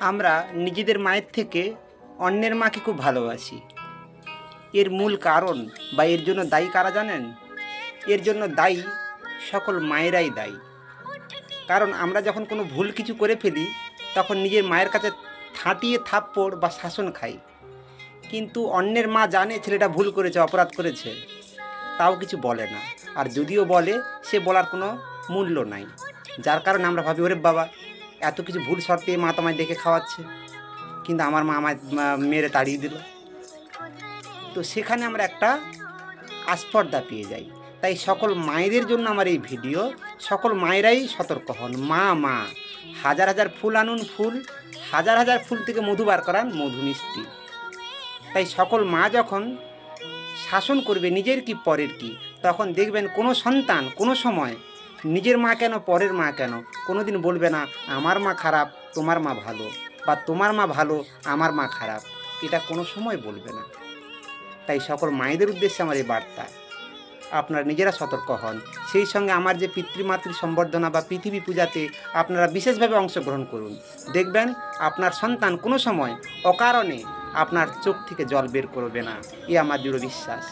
আমরা নিজেদের মায়ের থেকে অন্যের মাকে খুব ভালোবাসি। এর মূল কারণ বা এর জন্য দায়ী কারা জানেন? এর জন্য দায়ী সকল মায়েরাই দায়ী। কারণ আমরা যখন কোনো ভুল কিছু করে ফেলি তখন নিজের মায়ের কাছে ঠাঁটিয়ে থাপ্পড় বা শাসন খাই, কিন্তু অন্যের মা জানে ছেলেটা ভুল করেছে, অপরাধ করেছে, তাও কিছু বলে না। আর যদিও বলে, সে বলার কোনো মূল্য নাই। যার কারণে আমরা ভাবি, ওরে বাবা, এত কিছু ভুল শর্তে মা তোমায় ডেকে খাওয়াচ্ছে, কিন্তু আমার মা আমায় মেরে তাড়িয়ে দিল। তো সেখানে আমরা একটা আস্পর্ধা পেয়ে যাই। তাই সকল মায়েদের জন্য আমার এই ভিডিও। সকল মায়েরাই সতর্ক হন। মা মা হাজার হাজার ফুল আনুন, ফুল হাজার হাজার ফুল থেকে মধু বার করান, মধু মিষ্টি। তাই সকল মা যখন শাসন করবে নিজের কি পরের কি, তখন দেখবেন কোনো সন্তান কোনো সময় নিজের মা কেন পরের মা কেন কোনো দিন বলবে না আমার মা খারাপ তোমার মা ভালো, বা তোমার মা ভালো আমার মা খারাপ, এটা কোনো সময় বলবে না। তাই সকল মায়েদের উদ্দেশ্যে আমার এই বার্তা, আপনারা নিজেরা সতর্ক হন। সেই সঙ্গে আমার যে পিতৃমাতৃ সম্বর্ধনা বা পৃথিবী পূজাতে আপনারা বিশেষভাবে অংশগ্রহণ করুন। দেখবেন আপনার সন্তান কোনো সময় অকারণে আপনার চোখ থেকে জল বের করবে না, এ আমার দৃঢ় বিশ্বাস।